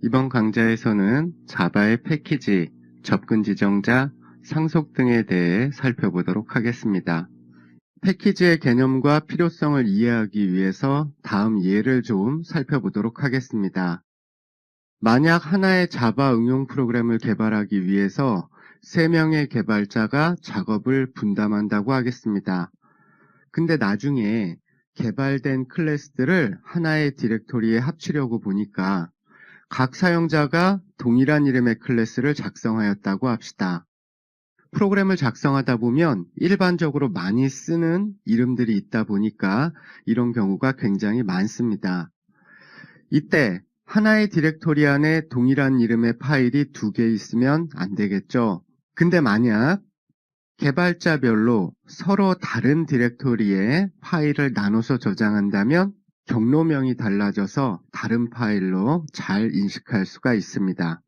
이번 강좌에서는 자바의 패키지, 접근 지정자, 상속 등에 대해 살펴보도록 하겠습니다. 패키지의 개념과 필요성을 이해하기 위해서 다음 예를 좀 살펴보도록 하겠습니다. 만약 하나의 자바 응용 프로그램을 개발하기 위해서 3명의 개발자가 작업을 분담한다고 하겠습니다. 근데 나중에 개발된 클래스들을 하나의 디렉토리에 합치려고 보니까 각 사용자가 동일한 이름의 클래스를 작성하였다고 합시다. 프로그램을 작성하다 보면 일반적으로 많이 쓰는 이름들이 있다 보니까 이런 경우가 굉장히 많습니다. 이때 하나의 디렉토리 안에 동일한 이름의 파일이 2개 있으면 안 되겠죠. 근데 만약 개발자별로 서로 다른 디렉토리에 파일을 나눠서 저장한다면 경로명이 달라져서 다른 파일로 잘 인식할 수가 있습니다.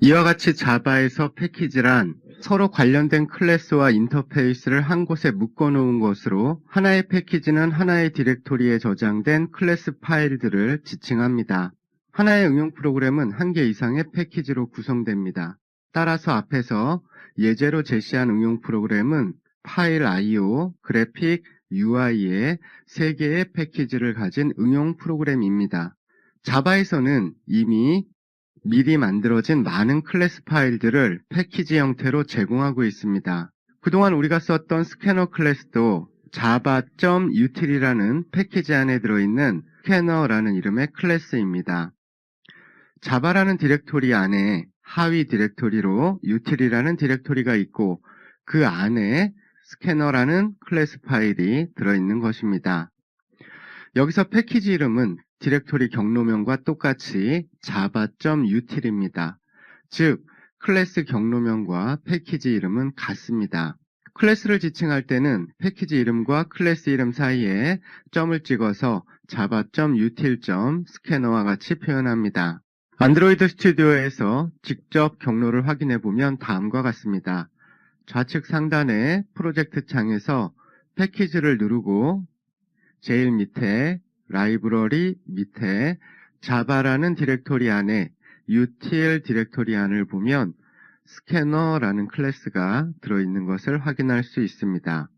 이와 같이 자바에서 패키지란 서로 관련된 클래스와 인터페이스를 한 곳에 묶어놓은 것으로 하나의 패키지는 하나의 디렉토리에 저장된 클래스 파일들을 지칭합니다. 하나의 응용 프로그램은 1개 이상의 패키지로 구성됩니다. 따라서 앞에서 예제로 제시한 응용 프로그램은 파일 I/O, 그래픽, UI의 3개의 패키지를 가진 응용 프로그램입니다. 자바에서는 이미 미리 만들어진 많은 클래스 파일들을 패키지 형태로 제공하고 있습니다. 그동안 우리가 썼던 스캐너 클래스도 java.util이라는 패키지 안에 들어있는 스캐너라는 이름의 클래스입니다. 자바라는 디렉토리 안에 하위 디렉토리로 util이라는 디렉토리가 있고 그 안에 스캐너라는 클래스 파일이 들어있는 것입니다. 여기서 패키지 이름은 디렉토리 경로명과 똑같이 java.util입니다. 즉, 클래스 경로명과 패키지 이름은 같습니다. 클래스를 지칭할 때는 패키지 이름과 클래스 이름 사이에 점을 찍어서 java.util.scanner와 같이 표현합니다. 안드로이드 스튜디오에서 직접 경로를 확인해 보면 다음과 같습니다. 좌측 상단의 프로젝트 창에서 패키지를 누르고 제일 밑에 라이브러리 밑에 자바라는 디렉토리 안에 util 디렉토리 안을 보면 스캐너라는 클래스가 들어있는 것을 확인할 수 있습니다.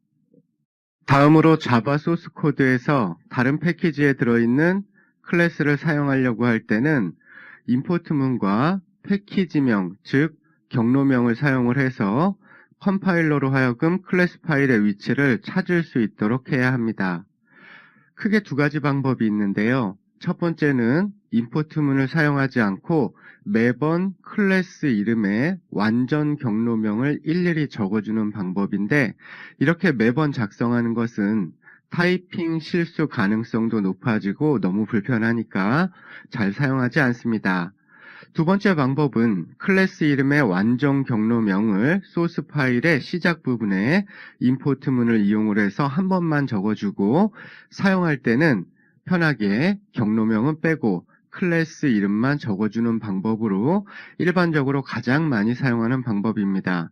다음으로 자바 소스 코드에서 다른 패키지에 들어있는 클래스를 사용하려고 할 때는 임포트문과 패키지명, 즉 경로명을 사용을 해서 컴파일러로 하여금 클래스 파일의 위치를 찾을 수 있도록 해야 합니다. 크게 2가지 방법이 있는데요. 첫 번째는 임포트문을 사용하지 않고 매번 클래스 이름에 완전 경로명을 일일이 적어주는 방법인데 이렇게 매번 작성하는 것은 타이핑 실수 가능성도 높아지고 너무 불편하니까 잘 사용하지 않습니다. 두 번째 방법은 클래스 이름의 완전 경로명을 소스 파일의 시작 부분에 임포트문을 이용을 해서 한 번만 적어주고 사용할 때는 편하게 경로명은 빼고 클래스 이름만 적어주는 방법으로 일반적으로 가장 많이 사용하는 방법입니다.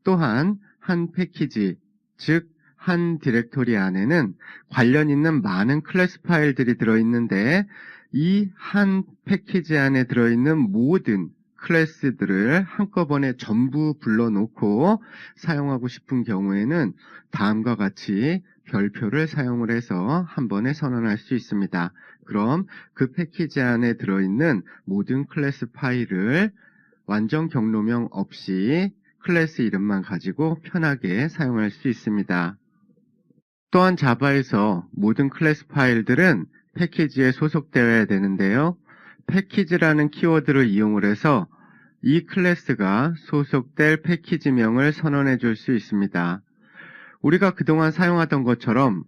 또한 한 패키지, 즉 한 디렉토리 안에는 관련 있는 많은 클래스 파일들이 들어있는데 이 한 패키지 안에 들어있는 모든 클래스들을 한꺼번에 전부 불러놓고 사용하고 싶은 경우에는 다음과 같이 별표를 사용을 해서 한 번에 선언할 수 있습니다. 그럼 그 패키지 안에 들어있는 모든 클래스 파일을 완전 경로명 없이 클래스 이름만 가지고 편하게 사용할 수 있습니다. 또한 자바에서 모든 클래스 파일들은 패키지에 소속되어야 되는데요. 패키지라는 키워드를 이용을 해서 이 클래스가 소속될 패키지명을 선언해 줄 수 있습니다. 우리가 그동안 사용하던 것처럼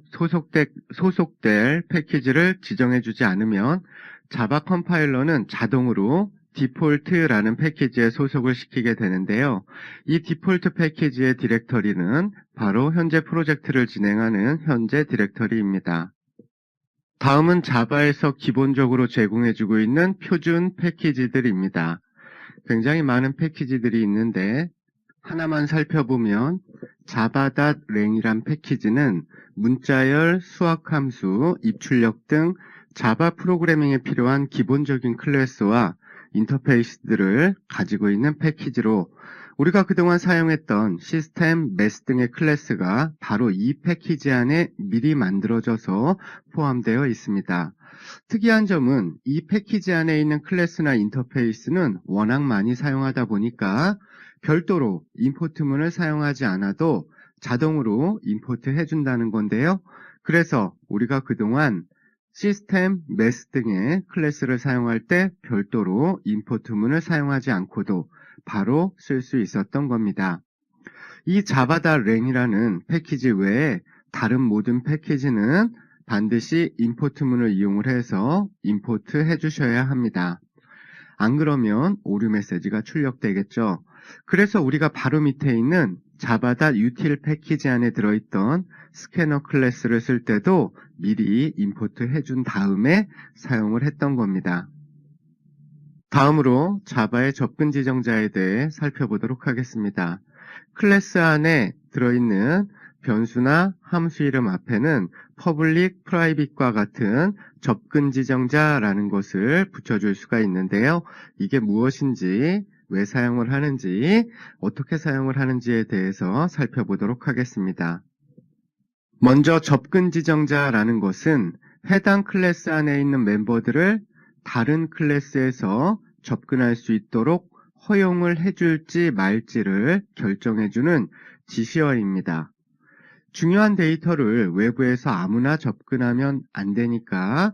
소속될 패키지를 지정해 주지 않으면 자바 컴파일러는 자동으로 디폴트라는 패키지에 소속을 시키게 되는데요. 이 디폴트 패키지의 디렉터리는 바로 현재 프로젝트를 진행하는 현재 디렉터리입니다. 다음은 자바에서 기본적으로 제공해주고 있는 표준 패키지들입니다. 굉장히 많은 패키지들이 있는데 하나만 살펴보면 java.lang이란 패키지는 문자열, 수학함수, 입출력 등 자바 프로그래밍에 필요한 기본적인 클래스와 인터페이스들을 가지고 있는 패키지로 우리가 그동안 사용했던 시스템, 메스 등의 클래스가 바로 이 패키지 안에 미리 만들어져서 포함되어 있습니다. 특이한 점은 이 패키지 안에 있는 클래스나 인터페이스는 워낙 많이 사용하다 보니까 별도로 임포트문을 사용하지 않아도 자동으로 임포트 해준다는 건데요. 그래서 우리가 그동안 시스템, 메스 등의 클래스를 사용할 때 별도로 임포트문을 사용하지 않고도 바로 쓸 수 있었던 겁니다. 이 자바다랭이라는 패키지 외에 다른 모든 패키지는 반드시 임포트문을 이용을 해서 임포트 해주셔야 합니다. 안 그러면 오류 메시지가 출력되겠죠. 그래서 우리가 바로 밑에 있는 자바다 util 패키지 안에 들어있던 스캐너 클래스를 쓸 때도 미리 임포트 해준 다음에 사용을 했던 겁니다. 다음으로 자바의 접근 지정자에 대해 살펴보도록 하겠습니다. 클래스 안에 들어있는 변수나 함수 이름 앞에는 public, private과 같은 접근 지정자라는 것을 붙여줄 수가 있는데요. 이게 무엇인지, 왜 사용을 하는지, 어떻게 사용을 하는지에 대해서 살펴보도록 하겠습니다. 먼저 접근 지정자라는 것은 해당 클래스 안에 있는 멤버들을 다른 클래스에서 접근할 수 있도록 허용을 해줄지 말지를 결정해주는 지시어입니다. 중요한 데이터를 외부에서 아무나 접근하면 안 되니까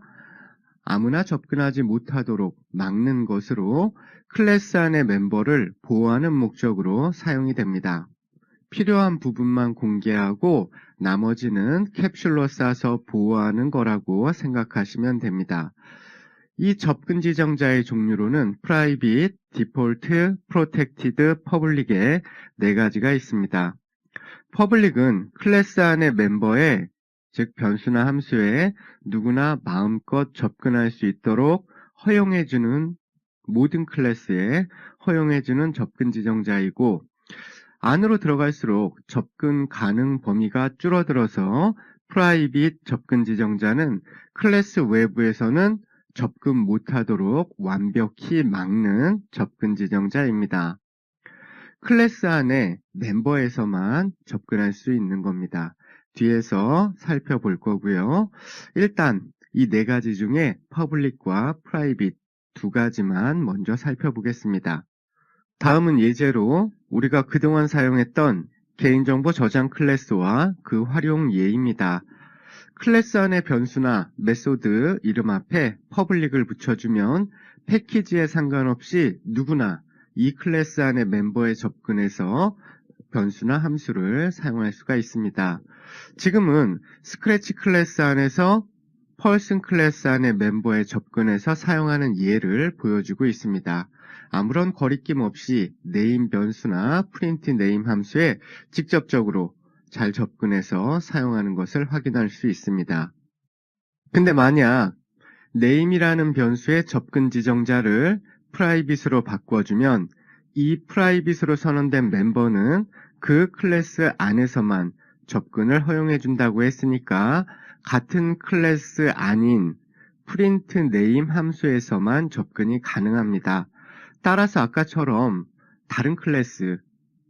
아무나 접근하지 못하도록 막는 것으로 클래스 안의 멤버를 보호하는 목적으로 사용이 됩니다. 필요한 부분만 공개하고 나머지는 캡슐로 싸서 보호하는 거라고 생각하시면 됩니다. 이 접근 지정자의 종류로는 Private, Default, Protected, Public의 4가지가 있습니다. Public은 클래스 안의 멤버에, 즉 변수나 함수에 누구나 마음껏 접근할 수 있도록 허용해주는 모든 클래스에 허용해주는 접근 지정자이고, 안으로 들어갈수록 접근 가능 범위가 줄어들어서 Private 접근 지정자는 클래스 외부에서는 접근 못하도록 완벽히 막는 접근 지정자입니다. 클래스 안에 멤버에서만 접근할 수 있는 겁니다. 뒤에서 살펴볼 거고요. 일단 이 4가지 중에 Public과 Private 2가지만 먼저 살펴보겠습니다. 다음은 예제로 우리가 그동안 사용했던 개인정보 저장 클래스와 그 활용 예입니다. 클래스 안의 변수나 메소드 이름 앞에 퍼블릭을 붙여주면 패키지에 상관없이 누구나 이 클래스 안의 멤버에 접근해서 변수나 함수를 사용할 수가 있습니다. 지금은 스크래치 클래스 안에서 펄슨 클래스 안의 멤버에 접근해서 사용하는 예를 보여주고 있습니다. 아무런 거리낌 없이 네임 변수나 프린트 네임 함수에 직접적으로 잘 접근해서 사용하는 것을 확인할 수 있습니다. 근데 만약 name이라는 변수의 접근 지정자를 private로 바꿔주면 이 private로 선언된 멤버는 그 클래스 안에서만 접근을 허용해준다고 했으니까 같은 클래스 아닌 print name 함수에서만 접근이 가능합니다. 따라서 아까처럼 다른 클래스,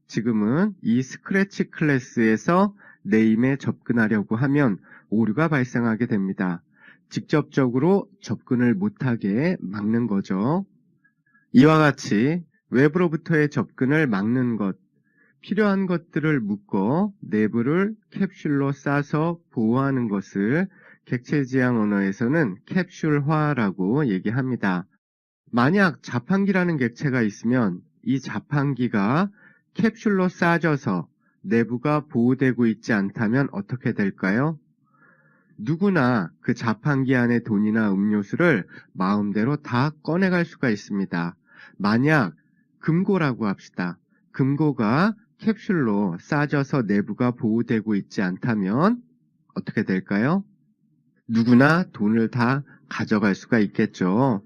지금은 이 스크래치 클래스에서 네임에 접근하려고 하면 오류가 발생하게 됩니다. 직접적으로 접근을 못하게 막는 거죠. 이와 같이 외부로부터의 접근을 막는 것, 필요한 것들을 묶어 내부를 캡슐로 싸서 보호하는 것을 객체지향 언어에서는 캡슐화라고 얘기합니다. 만약 자판기라는 객체가 있으면 이 자판기가 캡슐로 싸져서 내부가 보호되고 있지 않다면 어떻게 될까요? 누구나 그 자판기 안에 돈이나 음료수를 마음대로 다 꺼내갈 수가 있습니다. 만약 금고라고 합시다. 금고가 캡슐로 싸져서 내부가 보호되고 있지 않다면 어떻게 될까요? 누구나 돈을 다 가져갈 수가 있겠죠.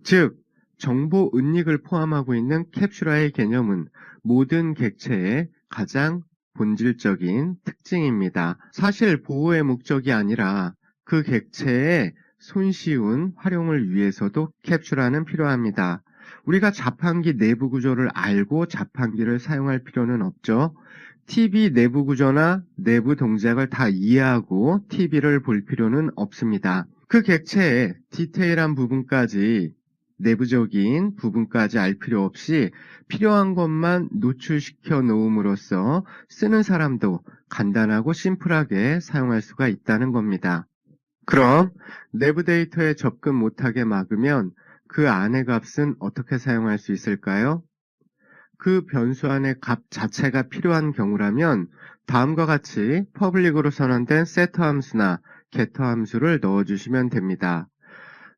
즉, 정보 은닉을 포함하고 있는 캡슐화의 개념은 모든 객체의 가장 본질적인 특징입니다. 사실 보호의 목적이 아니라 그 객체의 손쉬운 활용을 위해서도 캡슐화는 필요합니다. 우리가 자판기 내부 구조를 알고 자판기를 사용할 필요는 없죠. TV 내부 구조나 내부 동작을 다 이해하고 TV를 볼 필요는 없습니다. 그 객체의 디테일한 부분까지, 내부적인 부분까지 알 필요 없이 필요한 것만 노출시켜 놓음으로써 쓰는 사람도 간단하고 심플하게 사용할 수가 있다는 겁니다. 그럼 내부 데이터에 접근 못하게 막으면 그 안의 값은 어떻게 사용할 수 있을까요? 그 변수 안의 값 자체가 필요한 경우라면 다음과 같이 퍼블릭으로 선언된 set 함수나 get 함수를 넣어주시면 됩니다.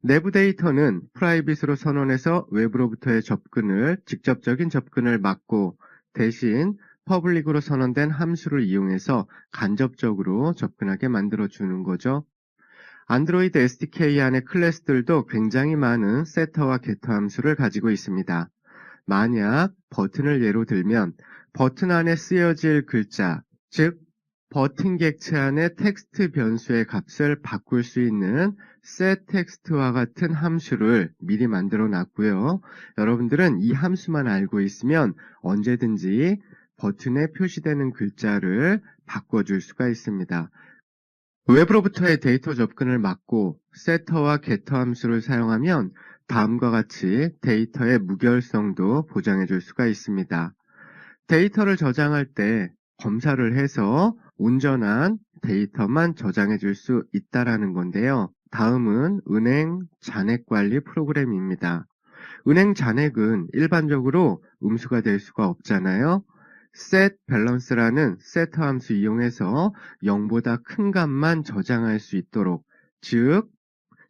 내부 데이터는 프라이빗으로 선언해서 외부로부터의 접근을, 직접적인 접근을 막고 대신 퍼블릭으로 선언된 함수를 이용해서 간접적으로 접근하게 만들어주는 거죠. 안드로이드 SDK 안의 클래스들도 굉장히 많은 set와 getter 함수를 가지고 있습니다. 만약 버튼을 예로 들면 버튼 안에 쓰여질 글자, 즉 버튼 객체 안에 텍스트 변수의 값을 바꿀 수 있는 setText와 같은 함수를 미리 만들어 놨고요. 여러분들은 이 함수만 알고 있으면 언제든지 버튼에 표시되는 글자를 바꿔줄 수가 있습니다. 외부로부터의 데이터 접근을 막고 setter와 getter 함수를 사용하면 다음과 같이 데이터의 무결성도 보장해 줄 수가 있습니다. 데이터를 저장할 때 검사를 해서 온전한 데이터만 저장해 줄 수 있다라는 건데요. 다음은 은행 잔액 관리 프로그램입니다. 은행 잔액은 일반적으로 음수가 될 수가 없잖아요. set balance라는 set 함수 이용해서 0보다 큰 값만 저장할 수 있도록, 즉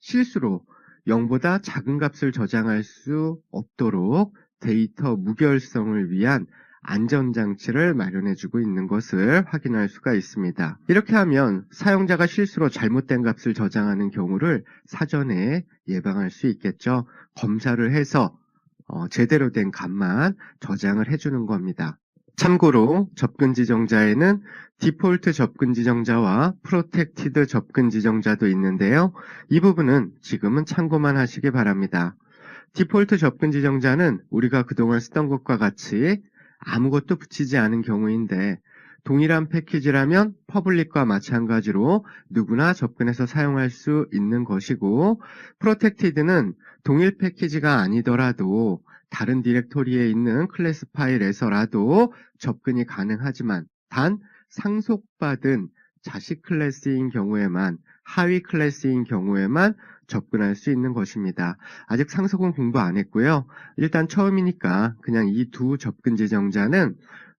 실수로 0보다 작은 값을 저장할 수 없도록 데이터 무결성을 위한 안전장치를 마련해주고 있는 것을 확인할 수가 있습니다. 이렇게 하면 사용자가 실수로 잘못된 값을 저장하는 경우를 사전에 예방할 수 있겠죠. 검사를 해서 제대로 된 값만 저장을 해주는 겁니다. 참고로 접근 지정자에는 디폴트 접근 지정자와 프로텍티드 접근 지정자도 있는데요. 이 부분은 지금은 참고만 하시기 바랍니다. 디폴트 접근 지정자는 우리가 그동안 쓰던 것과 같이 아무것도 붙이지 않은 경우인데 동일한 패키지라면 퍼블릭과 마찬가지로 누구나 접근해서 사용할 수 있는 것이고, 프로텍티드는 동일 패키지가 아니더라도 다른 디렉토리에 있는 클래스 파일에서라도 접근이 가능하지만 단 상속받은 자식 클래스인 경우에만, 하위 클래스인 경우에만 접근할 수 있는 것입니다. 아직 상속은 공부 안 했고요. 일단 처음이니까 그냥 이 두 접근 지정자는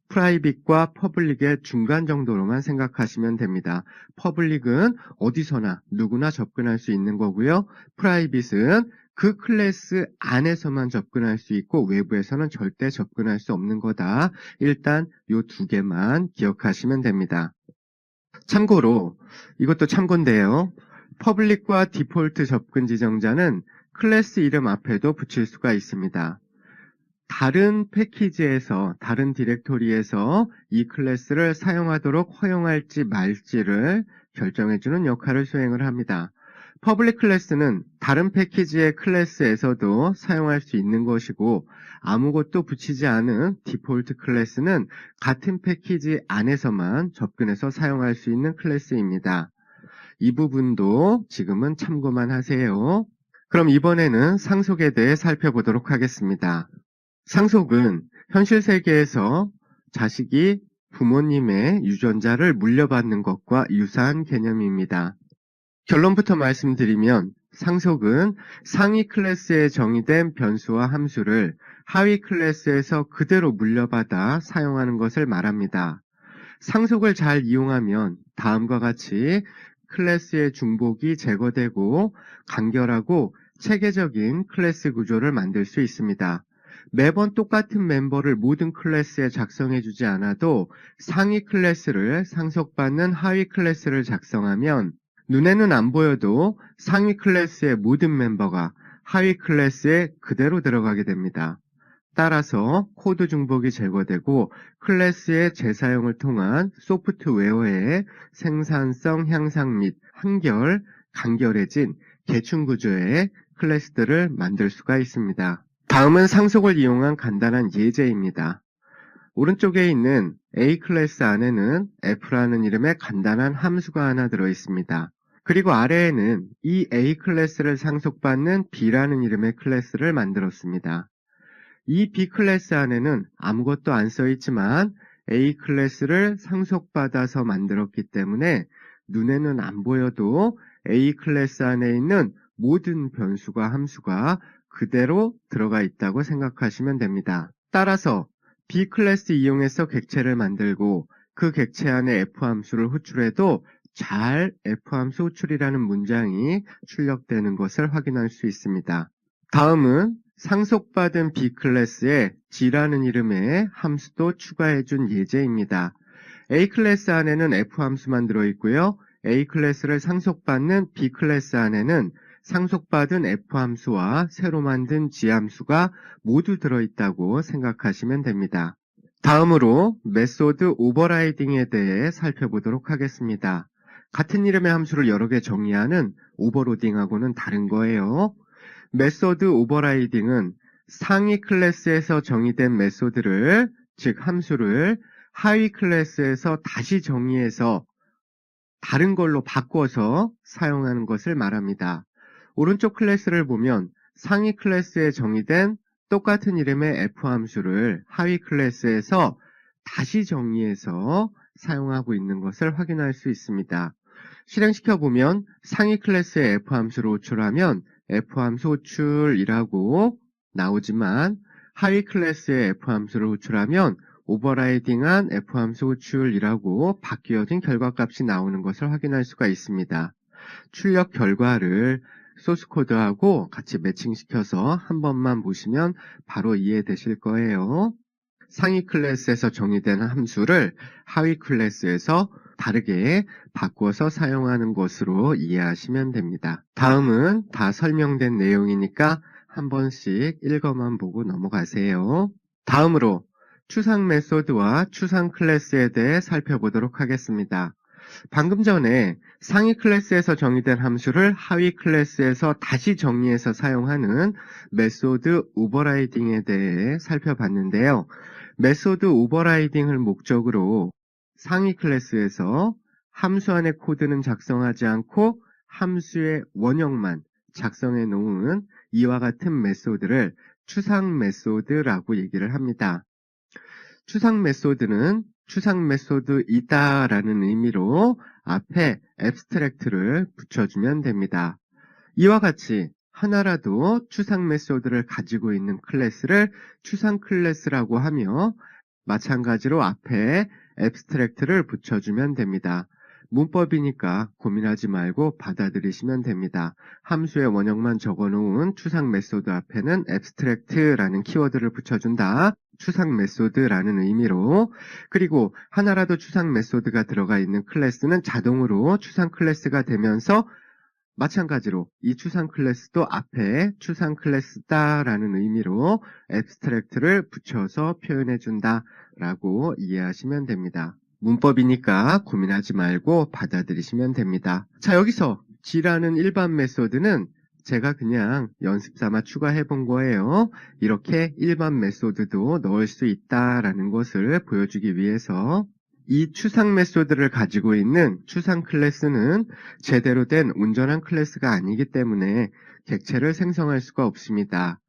프라이빗과 퍼블릭의 중간 정도로만 생각하시면 됩니다. 퍼블릭은 어디서나 누구나 접근할 수 있는 거고요. 프라이빗은 그 클래스 안에서만 접근할 수 있고 외부에서는 절대 접근할 수 없는 거다. 일단 이 두 개만 기억하시면 됩니다. 참고로 이것도 참고인데요. 퍼블릭과 디폴트 접근 지정자는 클래스 이름 앞에도 붙일 수가 있습니다. 다른 패키지에서, 다른 디렉토리에서 이 클래스를 사용하도록 허용할지 말지를 결정해주는 역할을 수행을 합니다. 퍼블릭 클래스는 다른 패키지의 클래스에서도 사용할 수 있는 것이고, 아무것도 붙이지 않은 디폴트 클래스는 같은 패키지 안에서만 접근해서 사용할 수 있는 클래스입니다. 이 부분도 지금은 참고만 하세요. 그럼 이번에는 상속에 대해 살펴보도록 하겠습니다. 상속은 현실 세계에서 자식이 부모님의 유전자를 물려받는 것과 유사한 개념입니다. 결론부터 말씀드리면 상속은 상위 클래스에 정의된 변수와 함수를 하위 클래스에서 그대로 물려받아 사용하는 것을 말합니다. 상속을 잘 이용하면 다음과 같이 클래스의 중복이 제거되고 간결하고 체계적인 클래스 구조를 만들 수 있습니다. 매번 똑같은 멤버를 모든 클래스에 작성해주지 않아도 상위 클래스를 상속받는 하위 클래스를 작성하면 눈에는 안 보여도 상위 클래스의 모든 멤버가 하위 클래스에 그대로 들어가게 됩니다. 따라서 코드 중복이 제거되고 클래스의 재사용을 통한 소프트웨어의 생산성 향상 및 한결, 간결해진 계층 구조의 클래스들을 만들 수가 있습니다. 다음은 상속을 이용한 간단한 예제입니다. 오른쪽에 있는 A 클래스 안에는 F라는 이름의 간단한 함수가 하나 들어있습니다. 그리고 아래에는 이 A 클래스를 상속받는 B라는 이름의 클래스를 만들었습니다. 이 B 클래스 안에는 아무것도 안 써있지만 A 클래스를 상속받아서 만들었기 때문에 눈에는 안 보여도 A 클래스 안에 있는 모든 변수가 함수가 그대로 들어가 있다고 생각하시면 됩니다. 따라서 B 클래스 이용해서 객체를 만들고 그 객체 안에 F 함수를 호출해도 잘 F 함수 호출이라는 문장이 출력되는 것을 확인할 수 있습니다. 다음은 상속받은 B 클래스에 G라는 이름의 함수도 추가해준 예제입니다. A 클래스 안에는 F 함수만 들어있고요. A 클래스를 상속받는 B 클래스 안에는 상속받은 F 함수와 새로 만든 G 함수가 모두 들어있다고 생각하시면 됩니다. 다음으로 메소드 오버라이딩에 대해 살펴보도록 하겠습니다. 같은 이름의 함수를 여러 개 정의하는 오버로딩하고는 다른 거예요. 메소드 오버라이딩은 상위 클래스에서 정의된 메소드를, 즉 함수를 하위 클래스에서 다시 정의해서 다른 걸로 바꿔서 사용하는 것을 말합니다. 오른쪽 클래스를 보면 상위 클래스에 정의된 똑같은 이름의 F 함수를 하위 클래스에서 다시 정의해서 사용하고 있는 것을 확인할 수 있습니다. 실행시켜 보면 상위 클래스의 F 함수를 호출하면 F 함수 호출이라고 나오지만 하위 클래스의 F 함수를 호출하면 오버라이딩한 F 함수 호출이라고 바뀌어진 결과값이 나오는 것을 확인할 수가 있습니다. 출력 결과를 소스코드하고 같이 매칭시켜서 한 번만 보시면 바로 이해되실 거예요. 상위 클래스에서 정의된 함수를 하위 클래스에서 다르게 바꿔서 사용하는 것으로 이해하시면 됩니다. 다음은 다 설명된 내용이니까 한 번씩 읽어만 보고 넘어가세요. 다음으로 추상 메소드와 추상 클래스에 대해 살펴보도록 하겠습니다. 방금 전에 상위 클래스에서 정의된 함수를 하위 클래스에서 다시 정의해서 사용하는 메소드 오버라이딩에 대해 살펴봤는데요. 메소드 오버라이딩을 목적으로 상위 클래스에서 함수 안의 코드는 작성하지 않고 함수의 원형만 작성해 놓은 이와 같은 메소드를 추상 메소드라고 얘기를 합니다. 추상 메소드는 추상 메소드이다 라는 의미로 앞에 abstract를 붙여주면 됩니다. 이와 같이 하나라도 추상 메소드를 가지고 있는 클래스를 추상 클래스라고 하며 마찬가지로 앞에 abstract를 붙여주면 됩니다. 문법이니까 고민하지 말고 받아들이시면 됩니다. 함수의 원형만 적어놓은 추상 메소드 앞에는 abstract라는 키워드를 붙여준다. 추상 메소드라는 의미로, 그리고 하나라도 추상 메소드가 들어가 있는 클래스는 자동으로 추상 클래스가 되면서 마찬가지로 이 추상 클래스도 앞에 추상 클래스다 라는 의미로 abstract를 붙여서 표현해준다 라고 이해하시면 됩니다. 문법이니까 고민하지 말고 받아들이시면 됩니다. 자, 여기서 G라는 일반 메소드는 제가 그냥 연습삼아 추가해 본 거예요. 이렇게 일반 메소드도 넣을 수 있다라는 것을 보여주기 위해서 이 추상 메소드를 가지고 있는 추상 클래스는 제대로 된 온전한 클래스가 아니기 때문에 객체를 생성할 수가 없습니다.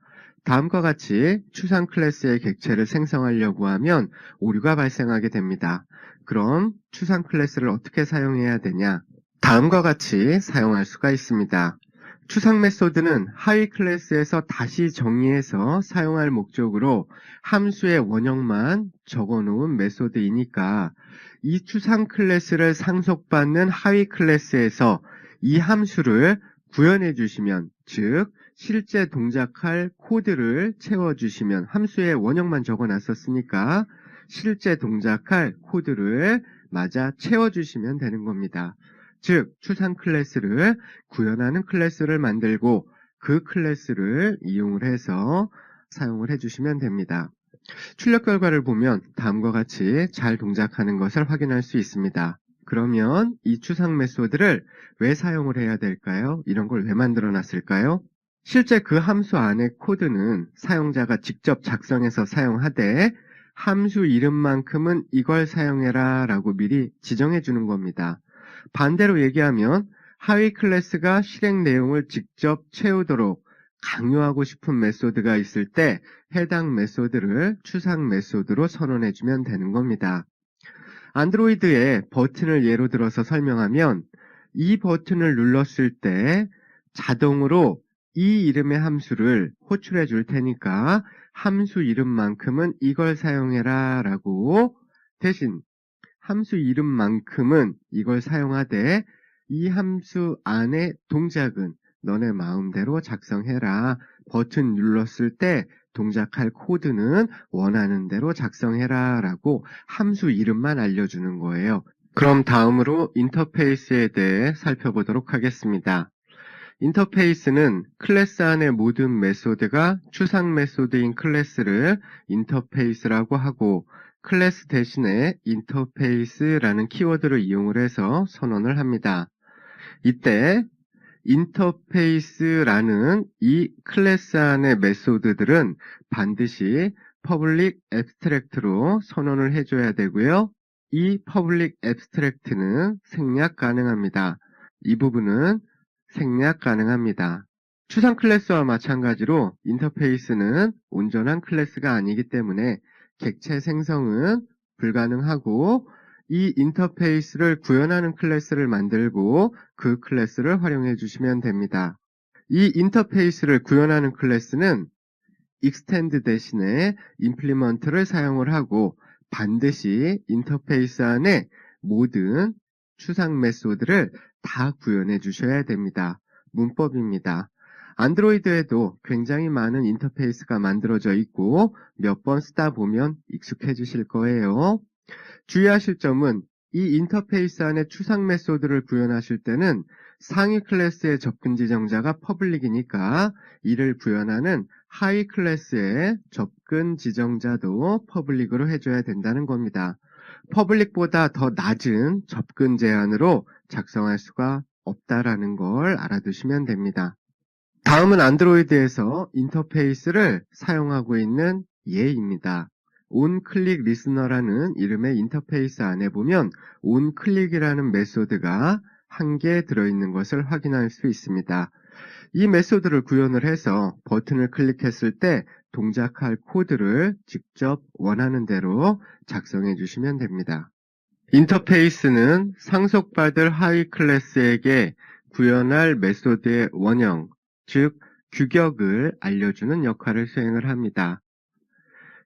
다음과 같이 추상 클래스의 객체를 생성하려고 하면 오류가 발생하게 됩니다. 그럼 추상 클래스를 어떻게 사용해야 되냐? 다음과 같이 사용할 수가 있습니다. 추상 메소드는 하위 클래스에서 다시 정의해서 사용할 목적으로 함수의 원형만 적어놓은 메소드이니까 이 추상 클래스를 상속받는 하위 클래스에서 이 함수를 구현해 주시면, 즉 실제 동작할 코드를 채워주시면, 함수의 원형만 적어놨었으니까 실제 동작할 코드를 맞아 채워주시면 되는 겁니다. 즉 추상 클래스를 구현하는 클래스를 만들고 그 클래스를 이용을 해서 사용을 해주시면 됩니다. 출력 결과를 보면 다음과 같이 잘 동작하는 것을 확인할 수 있습니다. 그러면 이 추상 메소드를 왜 사용을 해야 될까요? 이런 걸 왜 만들어 놨을까요? 실제 그 함수 안의 코드는 사용자가 직접 작성해서 사용하되 함수 이름만큼은 이걸 사용해라 라고 미리 지정해 주는 겁니다. 반대로 얘기하면 하위 클래스가 실행 내용을 직접 채우도록 강요하고 싶은 메소드가 있을 때 해당 메소드를 추상 메소드로 선언해 주면 되는 겁니다. 안드로이드의 버튼을 예로 들어서 설명하면 이 버튼을 눌렀을 때 자동으로 이 이름의 함수를 호출해 줄 테니까 함수 이름만큼은 이걸 사용해라 라고 대신 함수 이름만큼은 이걸 사용하되 이 함수 안의 동작은 너네 마음대로 작성해라. 버튼 눌렀을 때 동작할 코드는 원하는 대로 작성해라 라고 함수 이름만 알려주는 거예요. 그럼 다음으로 인터페이스에 대해 살펴보도록 하겠습니다. 인터페이스는 클래스 안의 모든 메소드가 추상 메소드인 클래스를 인터페이스라고 하고 클래스 대신에 인터페이스라는 키워드를 이용을 해서 선언을 합니다. 이때 인터페이스라는 이 클래스 안의 메소드들은 반드시 퍼블릭 앱스트랙트로 선언을 해줘야 되고요. 이 퍼블릭 앱스트랙트는 생략 가능합니다. 이 부분은 생략 가능합니다. 추상 클래스와 마찬가지로 인터페이스는 온전한 클래스가 아니기 때문에 객체 생성은 불가능하고 이 인터페이스를 구현하는 클래스를 만들고 그 클래스를 활용해 주시면 됩니다. 이 인터페이스를 구현하는 클래스는 extend 대신에 implement를 사용을 하고 반드시 인터페이스 안에 모든 추상 메소드를 다 구현해 주셔야 됩니다. 문법입니다. 안드로이드에도 굉장히 많은 인터페이스가 만들어져 있고 몇 번 쓰다 보면 익숙해지실 거예요. 주의하실 점은 이 인터페이스 안에 추상 메소드를 구현하실 때는 상위 클래스의 접근 지정자가 퍼블릭이니까 이를 구현하는 하위 클래스의 접근 지정자도 퍼블릭으로 해줘야 된다는 겁니다. 퍼블릭보다 더 낮은 접근 제한으로 작성할 수가 없다라는 걸 알아두시면 됩니다. 다음은 안드로이드에서 인터페이스를 사용하고 있는 예입니다. onClick listener라는 이름의 인터페이스 안에 보면 onClick이라는 메소드가 한 개 들어있는 것을 확인할 수 있습니다. 이 메소드를 구현을 해서 버튼을 클릭했을 때 동작할 코드를 직접 원하는 대로 작성해 주시면 됩니다. 인터페이스는 상속받을 하위 클래스에게 구현할 메소드의 원형, 즉 규격을 알려주는 역할을 수행을 합니다.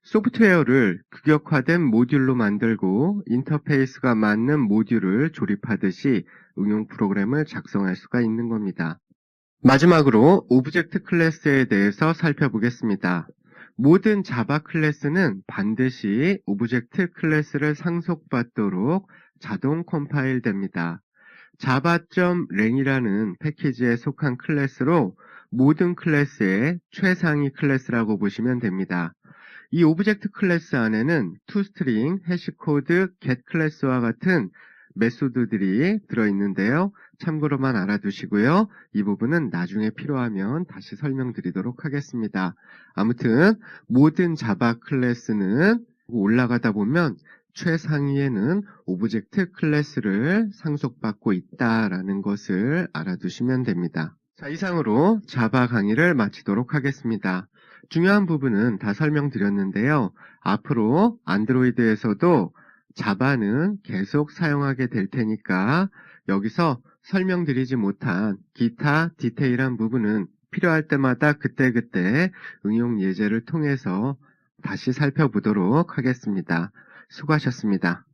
소프트웨어를 규격화된 모듈로 만들고 인터페이스가 맞는 모듈을 조립하듯이 응용 프로그램을 작성할 수가 있는 겁니다. 마지막으로 오브젝트 클래스에 대해서 살펴보겠습니다. 모든 자바 클래스는 반드시 오브젝트 클래스를 상속받도록 자동 컴파일 됩니다. java.lang이라는 패키지에 속한 클래스로 모든 클래스의 최상위 클래스라고 보시면 됩니다. 이 오브젝트 클래스 안에는 toString, 해시코드, getClass와 같은 메소드들이 들어있는데요. 참고로만 알아두시고요. 이 부분은 나중에 필요하면 다시 설명드리도록 하겠습니다. 아무튼 모든 자바 클래스는 올라가다 보면 최상위에는 오브젝트 클래스를 상속받고 있다라는 것을 알아두시면 됩니다. 자, 이상으로 자바 강의를 마치도록 하겠습니다. 중요한 부분은 다 설명드렸는데요. 앞으로 안드로이드에서도 자바는 계속 사용하게 될 테니까 여기서 설명드리지 못한 기타 디테일한 부분은 필요할 때마다 그때그때 응용 예제를 통해서 다시 살펴보도록 하겠습니다. 수고하셨습니다.